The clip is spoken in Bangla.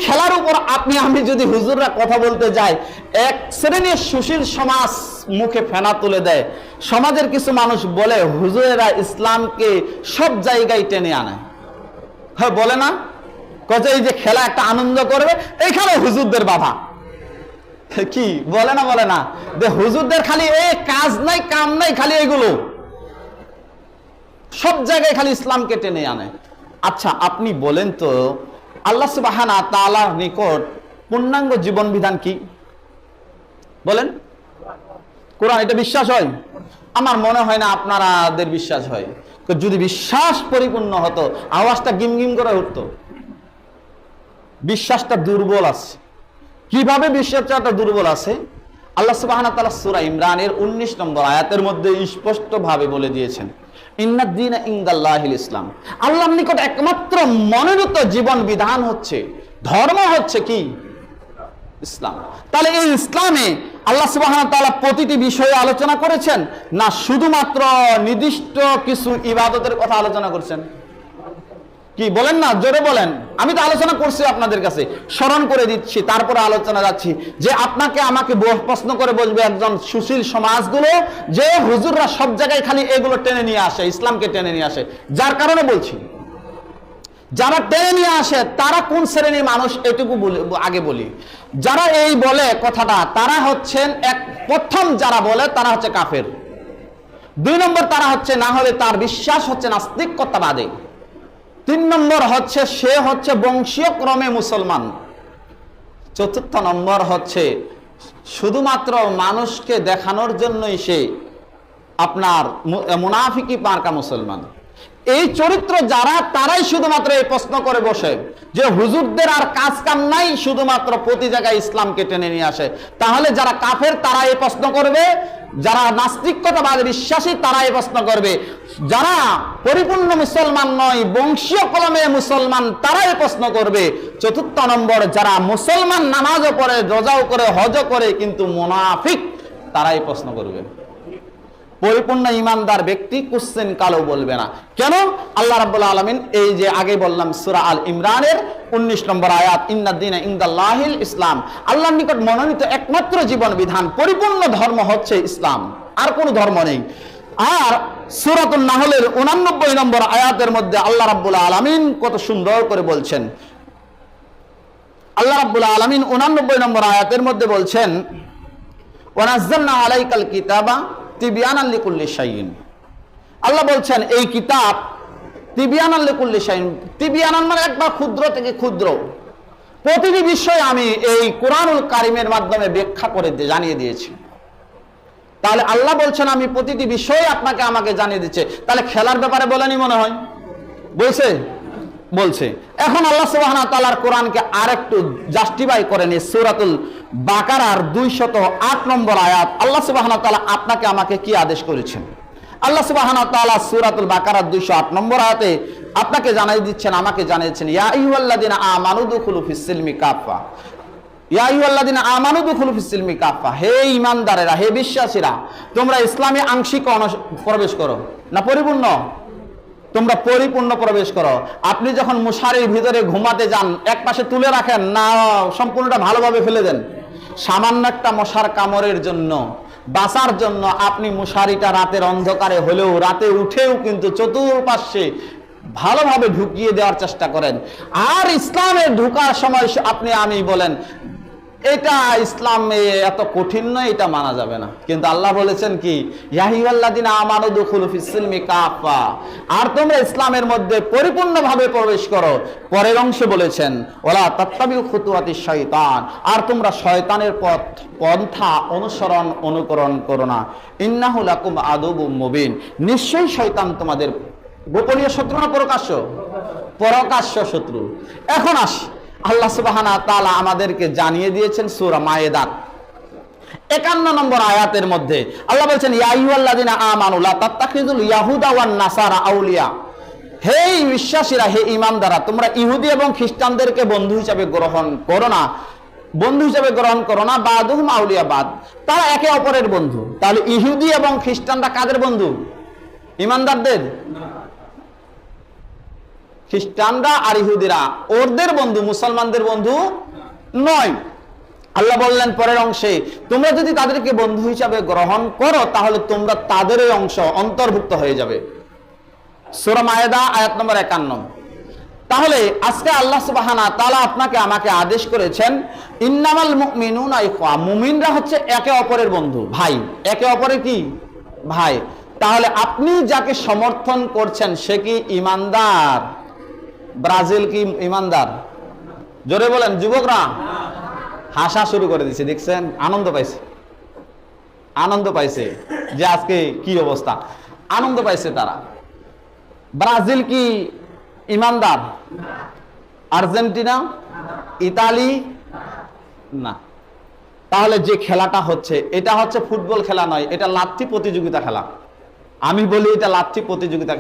খেলার উপর আপনি আমি যদি হুজুররা কথা বলতে যাই, এক শ্রেণীর সুশীল সমাজ মুখে ফেনা তুলে দেয়। সমাজের কিছু মানুষ বলে হুজুরেরা ইসলামকে সব জায়গায় টেনে আনে। হ্যাঁ, বলে না? কত এই যে খেলা একটা আনন্দ করবে, এইখানে হুজুরদের বাধা। কি বলে না? বলে না যে হুজুরদের খালি এই কাজ নাই কাম নাই, খালি এগুলো সব জায়গায় খালি ইসলামকে টেনে আনে। আচ্ছা, আপনি বলেন তো আল্লাহ সুবহানাহু ওয়া তাআলার নিকট পূর্ণাঙ্গ জীবন বিধান কি? বলেন। কোরআন। এটা বিশ্বাস হয়? আমার মনে হয় না আপনাদের বিশ্বাস হয়। যদি বিশ্বাস পরিপূর্ণ হতো আওয়াজটা গিম গিম করে উঠতো। বিশ্বাসটা দুর্বল আছে। কিভাবে বিশ্বাসটা দুর্বল আছে? আল্লাহ সুবহানাহু ওয়া তাআলা সূরা ইমরানের 19 নম্বর আয়াতের মধ্যে স্পষ্টভাবে বলে দিয়েছেন, ইন্নাদ-দীনা ইনদাল্লাহিল ইসলাম। আল্লাহর নিকট একমাত্র মনোনীত জীবন বিধান হচ্ছে, ধর্ম হচ্ছে কি? ইসলাম। তাহলে এই ইসলামে আল্লাহ সুবহানাহু ওয়া তাআলা প্রতিটি বিষয়ে আলোচনা করেছেন, না শুধুমাত্র নির্দিষ্ট কিছু ইবাদতের কথা আলোচনা করেছেন? কি বলেন না? জোরে বলেন। আমি তো আলোচনা করছি আপনাদের কাছে, স্মরণ করে দিচ্ছি, তারপরে আলোচনা যাচ্ছি। যে আপনাকে আমাকে প্রশ্ন করে বলবে একজন সুশীল সমাজগুলো যে হুজুররা সব জায়গায় খালি এগুলো টেনে নিয়ে আসে, ইসলামকে টেনে নিয়ে আসে। যার কারণে বলছি, যারা টেনে নিয়ে আসে তারা কোন শ্রেণীর মানুষ এটুকু আগে বলি। যারা এই বলে কথাটা তারা হচ্ছেন প্রথম যারা বলে তারা হচ্ছে কাফের। 2 নম্বর তারা হচ্ছে না হলে তার বিশ্বাস হচ্ছে নাস্তিকতাবাদী। 3 নম্বর হচ্ছে সে হচ্ছে বংশীয় ক্রমে মুসলমান। 4র্থ নম্বর হচ্ছে শুধুমাত্র মানুষকে দেখানোর জন্যই সে আপনার মুনাফিকি মার্কা মুসলমান। এই চরিত্র যারা, তারাই শুধুমাত্র এই প্রশ্ন করে বসে যে হুজুরদের আর কাজ কাম নাই, শুধুমাত্র প্রতি জায়গায় ইসলামকে টেনে নিয়ে আসে। তাহলে যারা কাফের তারা এই প্রশ্ন করবে, যারা নাস্তিকতাবাদ বিশ্বাসী তারা এই প্রশ্ন করবে, যারা পরিপূর্ণ মুসলমান নয় বংশীয় কলমে মুসলমান তারা এই প্রশ্ন করবে। 4র্থ নম্বর যারা মুসলমান, নামাজও পড়ে, রোজাও করে, হজও করে, কিন্তু মুনাফিক তারা এই প্রশ্ন করবে। পরিপূর্ণ ঈমানদার ব্যক্তি কুশ্চেন কালো বলবে না। কেন? আল্লাহ রাব্বুল আলামিন এই যে আগে বললাম সূরা আল ইমরানের 19 নম্বর আয়াত, ইন্নাদ-দীনা ইনদাল্লাহিল ইসলাম। আল্লাহর নিকট মনোনীত একমাত্র জীবন বিধান পরিপূর্ণ ধর্ম হচ্ছে ইসলাম, আর কোনো ধর্ম নেই। আর সূরাতুন নাহলের 89 নম্বর আয়াতের মধ্যে আল্লাহ রাব্বুল আলামিন কত সুন্দর করে বলছেন। আল্লাহ রাব্বুল আলামিন 89 নম্বর আয়াতের মধ্যে বলছেন, ওয়া নাযালনা আলাইকাল কিতাবা তিবিয়ানান লিকুল্লি শাইইন। আল্লাহ বলছেন এই কিতাব তিবিয়ানান লিকুল্লি শাইইন। তিবিয়ানান মানে একবার ক্ষুদ্র থেকে ক্ষুদ্র প্রতিটি বিষয় আমি এই কোরআনুল কারীমের মাধ্যমে ব্যাখ্যা করে জানিয়ে দিয়েছি। তাহলে আল্লাহ বলছেন আমি প্রতিটি বিষয় আপনাকে আমাকে জানিয়ে দিচ্ছে। তাহলে খেলার ব্যাপারে বলেনি মনে হয়? বলছে? বলছে। এখন আল্লাহ সুবহানাহু ওয়া তাআলার কোরআনকে আরেকটু জাস্টিফাই করেন। সূরাতুল বাকারার 208 নম্বর আয়াত আল্লাহ সুবহানাহু ওয়া তাআলা আপনাকে আমাকে কি আদেশ করেছেন? আল্লাহ সুবহানাহু ওয়া তাআলা সূরাতুল বাকারার 208 নম্বর আয়াতে আপনাকে জানিয়ে দিচ্ছেন, আমাকে জানিয়েছেন, ইয়া আইয়ুহাল্লাযিনা আমানু দুখুলু ফিস সিলমি কাফা। ইয়া আইয়ুহাল্লাযিনা আমানু দুখুলু ফিস সিলমি কাফা। হে ঈমানদারেরা, হে বিশ্বাসীরা, তোমরা ইসলামে আংশিক প্রবেশ করো না পরিপূর্ণ? তোমরা পরিপূর্ণ প্রবেশ করো। আপনি যখন মশারির ভিতরে ঘুমাতে যান, এক পাশে তুলে রাখেন না সম্পূর্ণটা ভালোভাবে ফেলে দেন? সামান্য একটা মশার কামড়ের জন্য বাঁচার জন্য আপনি মশারিটা রাতের অন্ধকারে হলেও, রাতে উঠেও কিন্তু চতুর্পাশে ভালোভাবে ঢুকিয়ে দেওয়ার চেষ্টা করেন। আর ইসলামে ঢোকার সময় আপনি আমি বলেন এটা ইসলামে এত কঠিন নয়, এটা মানা যাবে না। কিন্তু আল্লাহ বলেছেন কি, ইয়া আইয়ুহাল্লাযিনা আমানু দুখুলু ফিস সিলমি কাফা। আর তোমরা ইসলামের মধ্যে পরিপূর্ণভাবে প্রবেশ করো। পরের অংশে বলেছেন, ওয়ালা তাত্তাবিউ খুতুওয়াতিশ শাইতান। আর তোমরা শয়তানের পন্থা অনুকরণ করো না। ইন্নাহু লাকুম আদুবুম মুবিন। নিশ্চয়ই শয়তান তোমাদের গোপনীয় শত্রু না প্রকাশ্য? প্রকাশ্য শত্রু। এখন আসি, আল্লাহ সুবহানাহু ওয়া তাআলা আমাদেরকে জানিয়ে দিয়েছেন সূরা মায়েদার 51 নম্বর আয়াতের মধ্যে আল্লাহ বলছেন, ইয়া আইয়ুহাল্লাযিনা আমানু লা তাত্তাখিযুল ইয়াহুদা ওয়ান নাসারা আউলিয়া। হে বিশ্বাসীরা, হে ঈমানদাররা, তোমরা ইহুদি এবং খ্রিস্টানদেরকে বন্ধু হিসেবে গ্রহণ করো না। বন্ধু হিসেবে গ্রহণ করো না। বাদুহুম আউলিয়া বাদ, তারা একে অপরের বন্ধু। তাহলে ইহুদি এবং খ্রিস্টানরা কাদের বন্ধু? ঈমানদারদের। খ্রিস্টানরা আর ইহুদিরা ওদের বন্ধু, মুসলমানদের বন্ধু নয়। আল্লাহ বললেন পরের অংশে, তোমরা যদি তাদেরকে বন্ধু হিসাবে গ্রহণ করো তাহলে তোমরা তাদেরই অংশ, অন্তর্ভুক্ত হয়ে যাবে। সূরা মায়েদা আয়াত নম্বর 51। তাহলে আজকে আল্লাহ সুবহানাহু ওয়া তাআলা আপনাকে আমাকে আদেশ করেছেন, ইন্নামাল মুমিনুনা ইখওয়া, মুমিনরা হচ্ছে একে অপরের বন্ধু, ভাই, একে অপরের কি ভাই। তাহলে আপনি যাকে সমর্থন করছেন সে কি ইমানদার? ব্রাজিল কি ইমানদার? জোরে বলেন যুবকরা। হাসা শুরু করে দিছে, দেখছেন? আনন্দ পাইছে, আনন্দ পাইছে যে আজকে কি অবস্থা, আনন্দ পাইছে তারা। ব্রাজিল কি ইমানদার? আর্জেন্টিনা, ইতালি না। তাহলে যে খেলাটা হচ্ছে এটা হচ্ছে ফুটবল খেলা নয়, এটা লাথি প্রতিযোগিতা খেলা। আমি বলি এটা লাথি প্রতিযোগিতা।